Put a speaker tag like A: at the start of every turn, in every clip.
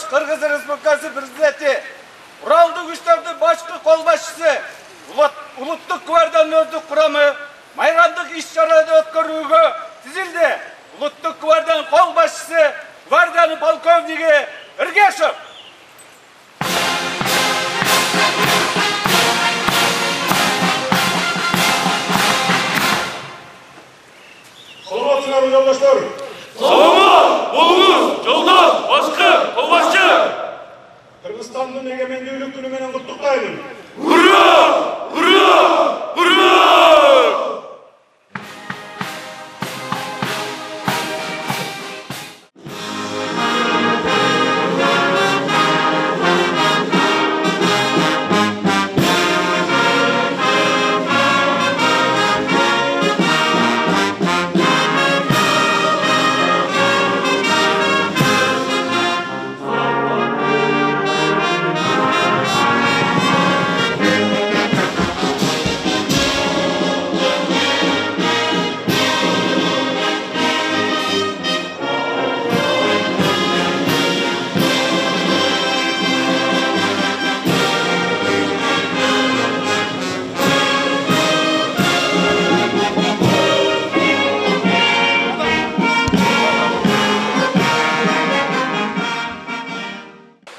A: Kırgız Respublikası Prezidenti, Uraldı Güçlerdi Başkı Kolbaşçısı, Ulutluk Gvardiyanın Özdük Kuramı, Mayramdık işçarada ötkörüğü tizildi. Ulutluk Gvardiyanın Kolbaşçısı, Gvardiyanın Polkovnigi Irgeshev.
B: Salamatçılar yoldaşlar.
C: Salama, bolunuz, yoldaş, başkı, kolbaşçı.
B: Kırgızstan'ın egemenliğilik günü menen kutluktayım.
C: Hurra! Hurra! Hurra!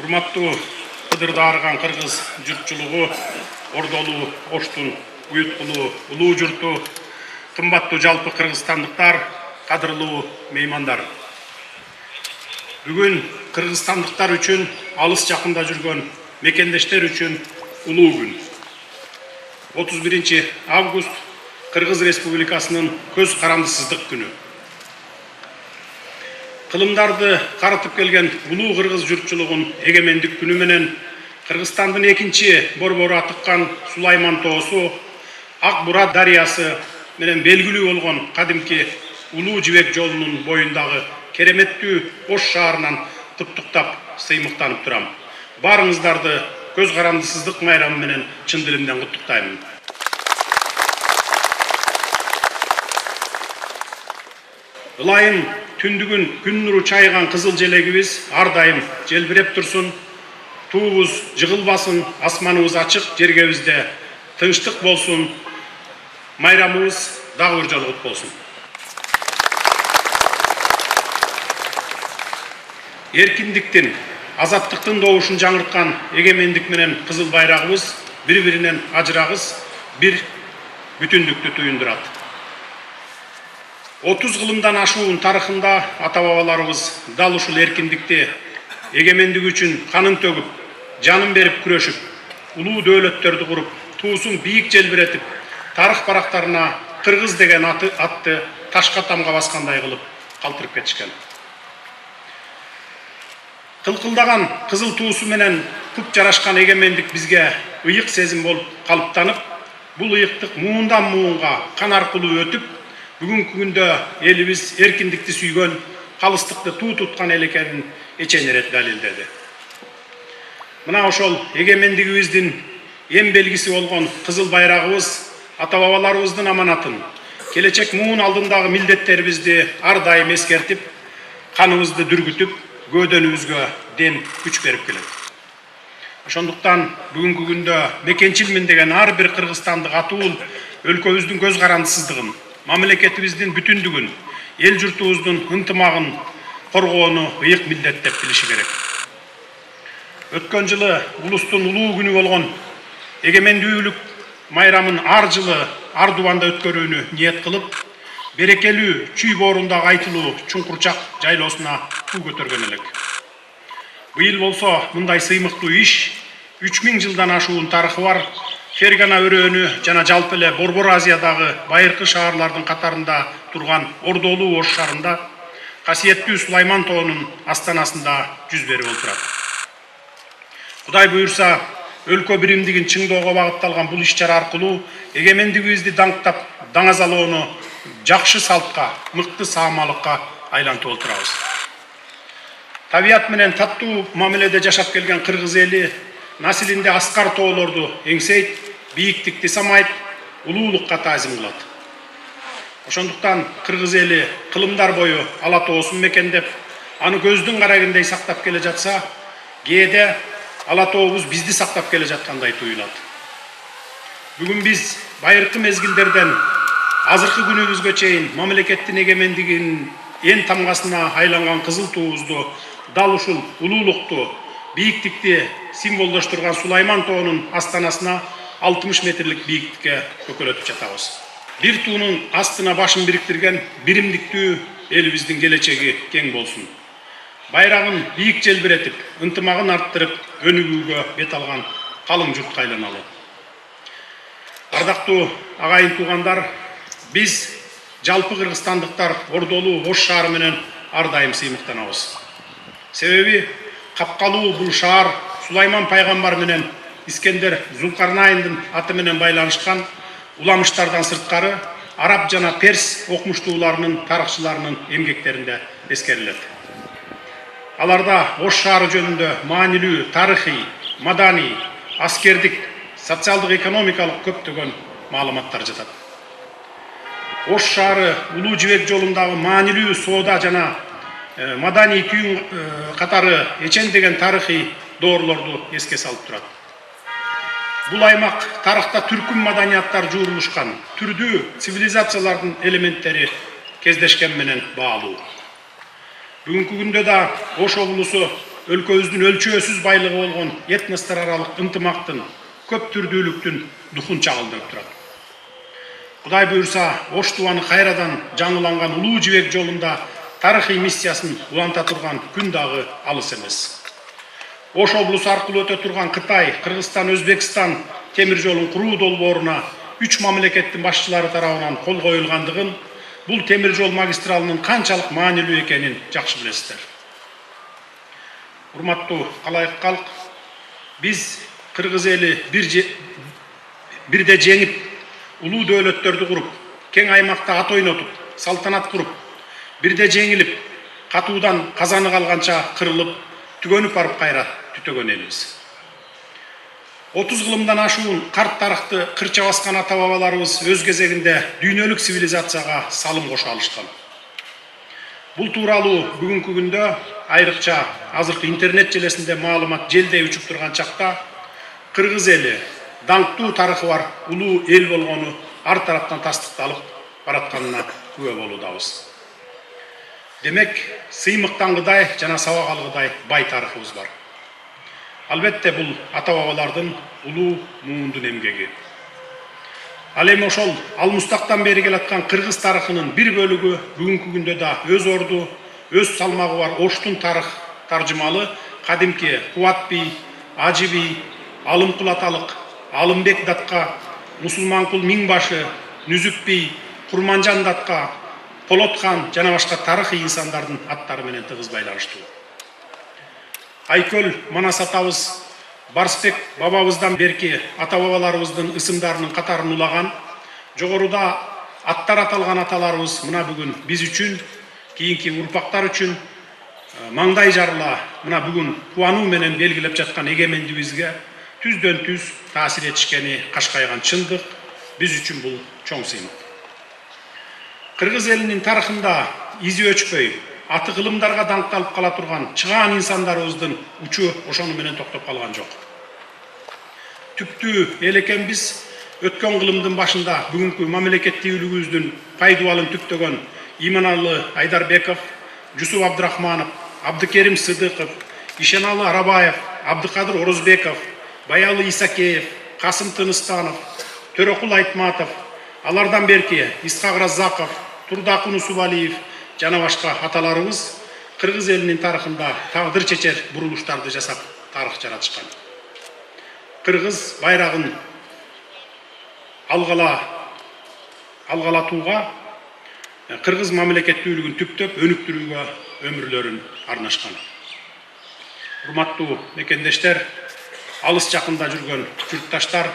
B: Урматтуу Кыдырда арыган кыргыз журтчулугу, ордолуу, оштун, уюткулуу, улуу журту, кымбаттуу жалпы кыргызстандыктар, кадырлуу меймандар. Бүгүн кыргызстандыктар үчүн, алыс жакында жүргөн мекендештер үчүн улуу күн. 31 август Кыргыз Республикасынын көз карандысыздык күнү. Кылымдарды карытып келген улуу кыргыз журтчулугун эгемендик күнү менен Кыргызстандын экинчи борбору атыккан Сулайман тоосу, Ак Бура дарыясы менен белгилүү болгон кадимки улуу жибек жолунун боюндагы кереметтүү Ош шаарынан куттуктап, сыймыктанып турам. Баарыңыздарды көз карандысыздык майрамы менен чын дилимден куттуктайм. Ылайым түндүгүн күн нуру чайган кызыл желегибиз ар дайым желбиреп турсун, туубуз жыгылбасын, асманыбыз ачык, жергебизде тынчтык болсун, майрамыбыз дагы бир жолу кут болсун. Эркиндиктин, азаттыктын добушун жаңырткан эгемендик менен кызыл байрагыбыз бири-биринен ажырагыс бир бүтүндүктү туюндурат. 30 кылымдан ашуун тарыхында ата-бабаларыбыз дал ушул эркиндикти, эгемендик үчүн канын төгүп, жанын берип күрөшүп, улуу дөөлөттөрдү куруп, туусун бийик желбиретип, тарых барактарына кыргыз деген атты ташка тамга баскандай кылып калтырып кетишкен. Кылкылдаган кызыл туусу менен күп жарашкан эгемендик бизге ыйык сезим болуп калыптанып, бул ыйыктык муундан муунга кан аркылуу өтүп, бүгүнкү күндө элибиз эркиндикти сүйгөн, калыстыкты туу туткан эл экенин эченерет далилдеди. Мына ошол эгемендигибиздин эң белгиси болгон кызыл байрагыбыз ата-бабаларыбыздын аманатын, келечек муун алдындагы милдеттерибизди ар дайым эскертип, каныбызды дүргүтүп, көөдөнүбүзгө дем күч берип келет. Ошондуктан бүгүнкү күндө мекенчилмин деген ар бир кыргызстандык атуул өлкөбүздүн көз карандысыздыгын, мамлекетибиздин бүтүндүгүн, эл журтубуздун ынтымагын коргоону ыйык милдет деп билиши керек. Өткөн жылы улустун улуу күнү болгон эгемендүүлүк майрамын ар жылы Ардубанда өткөрүүнү ниет кылып, берекелүү чүй боорундагы айтылуу Чуңкурчак жайлоосуна туу көтөргөн элек. Быйыл болсо мындай сыймыктуу иш 3000 жылдан ашуун тарыхы бар Фергана өрөөнү жана жалпы эле Борбор Азиядагы байыркы шаарлардын катарында турган ордолуу Ош шаарында касиеттүү Сулайман тоонун астанасында жүз берип отурат. Кудай буйрса, өлкө биримдигин чыңдоого багытталган бул иш-чара аркылуу эгемендигибизди даңктап, даңазалоону жакшы салтка, мыкты саамалыкка айлантып отурабыз. Табият менен таттуу мамиледе жашап келген кыргыз эли населинде аскар тоолорду эңсейт, бийиктикти самайт, улуулукка таазим кылат. Ошондуктан кыргыз эли кылымдар бою ала тоосун мекендеп, аны көздүн карагындай сактап келе жатса, кээде ала тообуз бизди сактап келе жаткандай туюлат. Бүгүн биз байыркы мезгилдерден азыркы күнүбүзгө чейин мамлекеттин эгемендигинин эн тамгасына айланган кызыл туубузду дал ушул улуулукту, бийиктикти символдоштурган Сулайман тоонун астанасына 60 метрлик бийиктикке көкөлөтүп жатабыз. Бир туунун астына башын бириктирген биримдиктүү элибиздин келечеги кең болсун. Байрагын бийик желбиретип, ынтымагын арттырып, өнүгүүгө бет алган калың журтка айланалы. Ардактуу агайын туугандар, биз жалпы кыргызстандыктар Ордолуу Ош шаары менен ар дайым сыймыктанабыз. Себеби капкалуу бул шаар Сулайман пайгамбар менен Искендер Зулкарнайындын аты менен байланышкан уламыштардан сырткары араб жана перс окумуштууларынын, тарыхчыларынын эмгектеринде эскерилет. Аларда Ош шаары жөнүндө маанилүү тарыхый, маданий, аскердик, социалдык, экономикалык көптөгөн маалыматтар жатат. Ош шаары Улуу Жибек жолундагы маанилүү соода жана маданий түйүн катары эчендеген тарыхый доорлорду эске салып турат. Бул аймак тарыхта түркүм маданияттар жуурулушкан, түрдүү цивилизациялардын элементтери кездешкен менен баалуу. Бүгүнкү күндө да Ош облусу өлкөбүздүн өлчөөсүз байлыгы болгон этностор аралык ынтымактын, көп түрдүүлүктүн духун чагылдырып турат. Кудай буйрса, Ош тубаны кайрадан жаңыланган Улуу Жибек жолунда тарыхый миссиясын уланта турган күн дагы алыс эмес. Ош облусу аркылуу өтө турган Кытай, Кыргызстан, Өзбекстан темир жолун куруу долбооруна 3 мамлекеттин башчылары тарабынан кол коюлгандыгын, бул темир жол магистралынын канчалык маанилүү экенин жакшы билесиздер. Урматтуу калайык калк, биз кыргыз эли бирде жеңип, улуу дөөлөттөрдү куруп, кең аймакта ат ойнотуп, салтанат куруп, бирде жеңилип, катуудан казаны калганча кырылып, түгөнүп барып кайра түтөгөн элибиз. 30 кылымдан ашуун карт тарыхты кырча баскан ата бабаларыбыз өз кезегинде дүйнөлүк цивилизацияга салым кошо алышкан. Бул тууралуу бүгүнкү күндө айрыкча азыркы интернет желесинде маалымат желдей учуп турган чакта кыргыз эли даңктуу тарыхы бар улуу эл болгону ар тараптан тастыкталып баратканына күбө болуудабыз. Демек, сыймыктангыдай жана сабак бай тарыхыбыз бар. Албетте бул ата бабалардын улуу муундун эмгеги. Ал эми ошол алмустактан бери келаткан кыргыз тарыхынын бир бөлүгү бүгүнкү күндө да өз орду, өз салмагы бар Оштун тарых таржымалы кадимки Кубат би, Ажы би, Алымкул аталык, Алымбек датка, Мусулманкул Миңбашы, Нүзүк би, Курманжан датка, Полот хан жана башка тарыхый инсандардын аттары менен тыгыз байланыштуу. Айкөл Манас атабыз, Барсбек бабабыздан берки ата бабаларыбыздын ысымдарынын катарын улаган, жогоруда аттар аталган аталарыбыз мына бүгүн биз үчүн, кийинки урпактар үчүн маңдай жарыла мына бүгүн кубануу менен белгилеп жаткан эгемендигибизге түздөн түз таасир этишкени кашкайган чындык, биз үчүн бул чоң сыймык. Кыргыз элинин тарыхында изи өчпөй, аты кылымдарга даңкталып кала турган чыгаан инсандарыбыздын учу ошону менен токтоп калган жок. Түптүү эл экенбиз, өткөн кылымдын башында бүгүнкү мамлекеттүүлүгүбүздүн пайдубалын түптөгөн Иманалы Айдарбеков, Жусуп Абдрахманов, Абдыкерим Сыдыков, Ишеналы Арабаев, Абдыкадыр Орозбеков, Баялы Исакеев, Касым Тыныстанов, Төрөкул Айтматов, алардан берки Исхак Раззаков, Турдакун Усубалиев жана башка аталарыбыз кыргыз элинин тарыхында тагдыр чечер бурулуштарды жасап тарых жаратышкан. Кыргыз байрагын алгалатууга, кыргыз мамлекеттүүлүгүн түптөп өнүктүрүүгө өмүрлөрүн арнашкан. Урматтуу мекендештер, алыс жакында жүргөн журтташтар,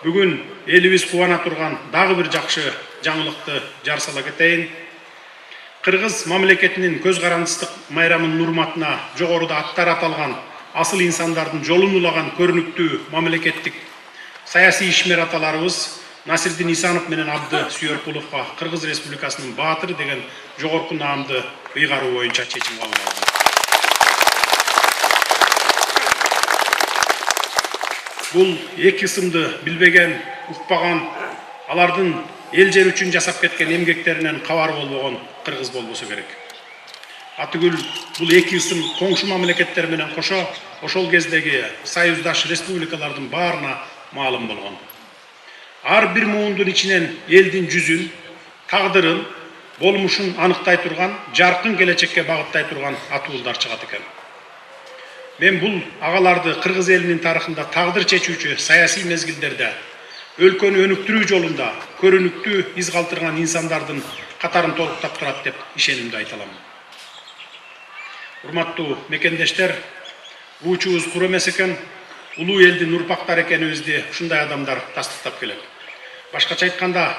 B: бүгүн элибиз кубана турган дагы бир жакшы жаңылыкты жарсала кетейин. Кыргыз мамлекетинин көз карандыстык майрамынын урматына жогоруда аттар аталган асыл инсандардын жолун улаган көрүнүктүү мамлекеттик саясий ишмер аталарыбыз Насирдин Исанов менен Абды Сүйөркуловго Кыргыз Республикасынын баатыры деген жогорку наамды ыйгаруу боюнча чечим кабыл алды. Бул эки ысымды билбеген, укпаган, алардын эл жер үчүн жасап кеткен эмгектеринен кабар болбогон кыргыз болбосо керек. Атыгүл бул эки ысым коңшу мамлекеттер менен кошо ошол кездеги союздаш республикалардын баарына маалым болгон. Ар бир муундун ичинен элдин жүзүн, тагдырын, болмушун аныктай турган, жаркын келечекке багыттай турган атуулдар чыгат экен. Мен бул агаларды кыргыз элинин тарыхында тагдыр чечүүчү саясий мезгилдерде өлкөнү өнүктүрүү жолунда көрүнүктүү из калтырган инсандардын катарын толуктап турат деп ишенимди айта алам. Урматтуу мекендештер, уучубуз кур эмес экен, улуу элдин урпактары экенибизди ушундай адамдар тастыктап келет. Башкача айтканда,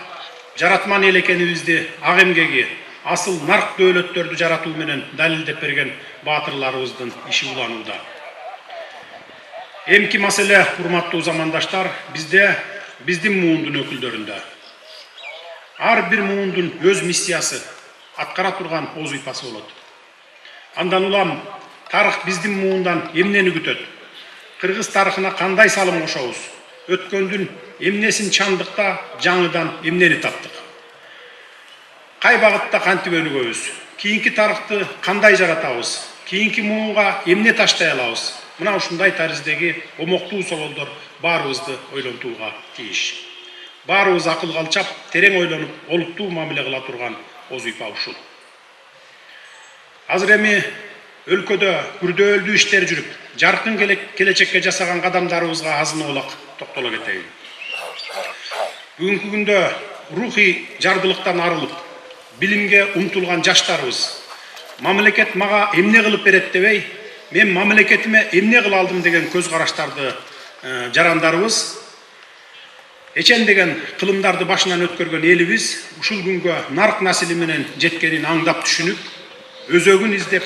B: жаратман эл экенибизди ак эмгеги, асыл нарк дөөлөттөрдү жаратуу менен далилдеп берген баатырларыбыздын иши уланууда. Эмки маселе, урматтуу замандаштар, биздин муундун өкүлдөрүндө. Ар бир муундун өз миссиясы, аткара турган оз уйпасы болот. Андан улам тарых биздин муундан эмнени күтөт? Кыргыз тарыхына кандай салым кошобуз? Өткөндүн эмнесин чандыкта, жаңыдан эмнени таптык? Кай багытта кантип өнүгөбүз? Кийинки тарыхты кандай жаратабыз? Кийинки муунга эмне таштай алабыз? Мына ушундай тариздеги омоктуу соолдор баарыбызды ойлонтууга тийиш. Баарыбыз акыл калчап, терең ойлонуп, олуттуу мамиле кыла турган оз уйпа ушул. Азыр эми өлкөдө күрдөөлдүү иштер жүрүп, жаркын келечекке жасаган кадамдарыбызга азын-оолак токтоло кетейин. Бүгүнкү күндө рухий жардылыктан арылып, билимге умтулган жаштарыбыз, мамлекет мага эмне кылып берет дебей, мен мамлекетиме эмне кыла алдым деген көз караштарды жарандарыбыз, эчен деген кылымдарды башынан өткөргөн элибиз ушул күнгө нарк насили менен жеткенин аңдап түшүнүп, өзөгүн издеп,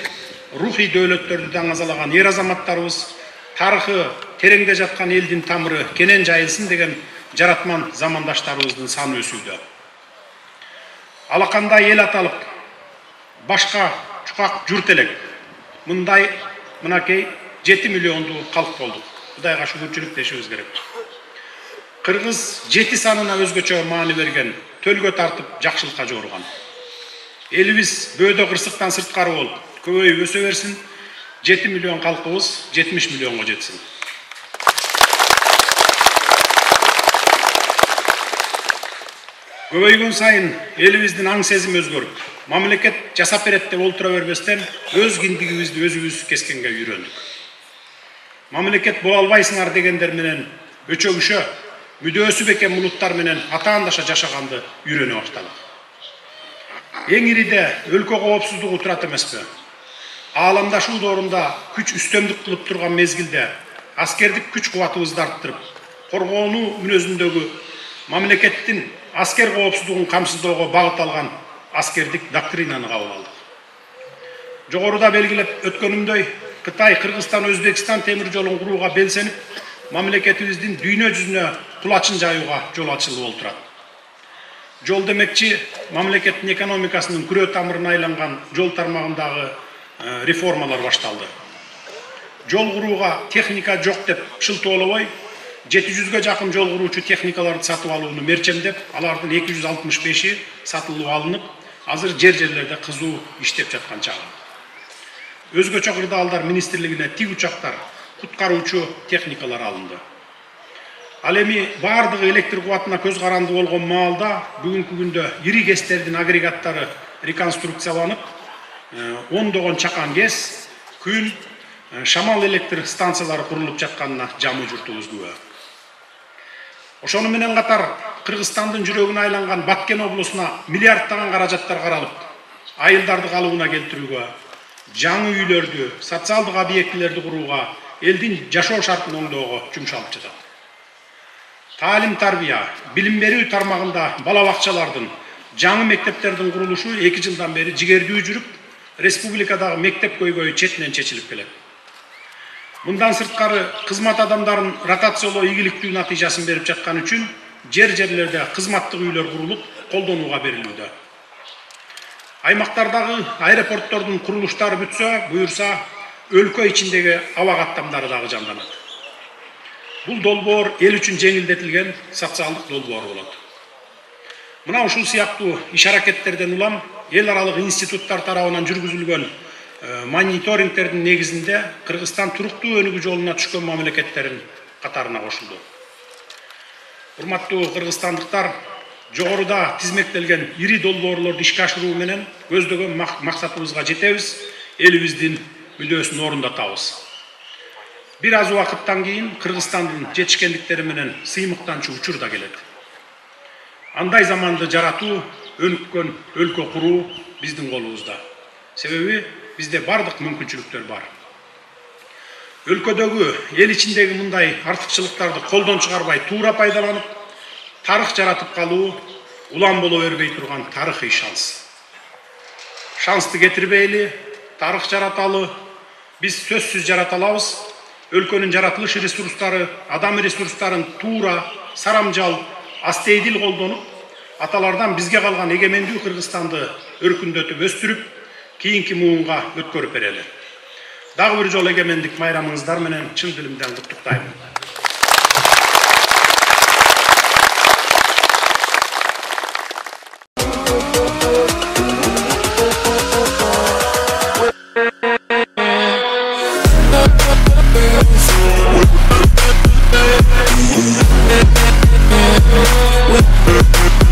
B: рухий дөөлөттөрдү даңазалаган ер азаматтарыбыз, тарыхы тереңде жаткан элдин тамыры кенен жайылсын деген жаратман замандаштарыбыздын саны өсүүдө. Алакандай эл аталып, башка чукак журт элек. Мынакей 7 миллионду калк болдук. Кудайга шүгүрчүлүк дешибиз керек. Кыргыз 7 санына өзгөчө маани берген, төлгө тартып жакшылыкка жорган. Элибиз бөөдө кырсыктан сырткары болуп, көбөйүп өсө берсин, 7 миллион калкыбыз 70 миллионго жетсин. Көбөйгөн сайын элибиздин аң сезими өзгөрүп, мамлекет жасап берет деп олтура бербестен өз киндигибизди өзүбүз кескенге үйрөндүк. Мамлекет боло албайсыңар дегендер менен өчөгүшө, мүдөөсү бекен мулуттар менен атаандаша жашаганды үйрөнө баштадык. Эң ириде өлкө коопсуздугу турат эмеспи? Ааламдашуу доорунда күч үстөмдүк кылып турган мезгилде аскердик күч кубатыбызды арттырып, коргоонуу мүнөзүндөгү мамлекеттин аскер коопсуздугун камсыздоого багыт алган аскердик доктринаны кабыл алдык. Жогоруда белгилеп өткөнүмдөй, Кытай, Кыргызстан, Өзбекстан темир жолун курууга белсенип, мамлекетибиздин дүйнө жүзүнө кулачын жайууга жол ачылып олтурат. Жол демекчи, мамлекеттин экономикасынын күрөө тамырына айланган жол тармагындагы реформалар башталды. Жол курууга техника жок деп шылтоолобой, 700-ге жакын жол куруучу техникаларды сатып алууну мерчемдеп, алардын 265-и сатылып алынып, азыр жерлерде кызуу иштеп жаткан чагы. Өзгөчө кырдаалдар министрлигине тик учактар, куткаруучу техникалар алынды. Ал эми баардыгы электр кубатына көз каранды болгон маалда бүгүнкү күндө ири кестердин агрегаттары реконструкцияланып, ондогон чакан кес, күн, шамал электр станциялары курулуп жатканына жамы журтубуз күбө. Ошону менен катар Кыргызстандын жүрөгүнө айланган Баткен облусуна миллиарддаган каражаттар каралып, айылдарды калыбына келтирүүгө, жаңы үйлөрдү, социалдык объектилерди курууга, элдин жашоо шартын оңдоого жумшалып жатат. Таалим тарбия, билим берүү тармагында бала бакчалардын, жаңы мектептердин курулушу 2 жылдан бери жигердүү жүрүп, республикадагы мектеп көйгөйү четинен чечилип келет. Мындан сырткары кызмат адамдарын ротациялоо ийгиликтүү натыйжасын берип жаткан үчүн жерлерде кызматтык үйлөр курулуп, колдонууга берилүүдө. Аймактардагы аэропорттордун курулуштары бүтсө, буюрса, өлкө ичиндеги аба каттамдары дагы жанданат. Бул долбоор эл үчүн жеңилдетилген социалдык долбоор болот. Мына ушул сыяктуу иш-аракеттерден улам эл аралык институттар тарабынан жүргүзүлгөн мониторингтердин негизинде Кыргызстан туруктуу өнүгүү жолуна түшкөн мамлекеттердин катарына кошулду. Урматтуу кыргызстандыктар, жогоруда тизмектелген ири долбоорлорду ишке ашыруу менен көздөгөн максатыбызга жетебиз, элибиздин мүдөөсүн орундатабыз. Бир аз убакыттан кийин Кыргызстандын жетишкендиктери менен сыймыктанчу учур да келет. Андай заманды жаратуу, өнүккөн өлкө куруу биздин колубузда. Себеби бизде бардык мүмкүнчүлүктөр бар. Өлкөдөгү, эл ичиндеги мындай артыкчылыктарды колдон чыгарбай туура пайдаланып, тарых жаратып калуу улам боло бербей турган тарыхый шанс. Шансты кетирбейли, тарых жараталы, биз сөзсүз жарата алабыз. Өлкөнүн жаратылыш ресурстары, адам ресурстарын туура, сарамжал, астейдил колдонуп, аталардан бизге калган эгемендүү Кыргызстанды өркүндөтүп өстүрүп, кийинки муунга өткөрүп берели. Дагы бир жолу эгемендик майрамыңыздар менен чын дилимден куттуктайм.
D: We'll be right back.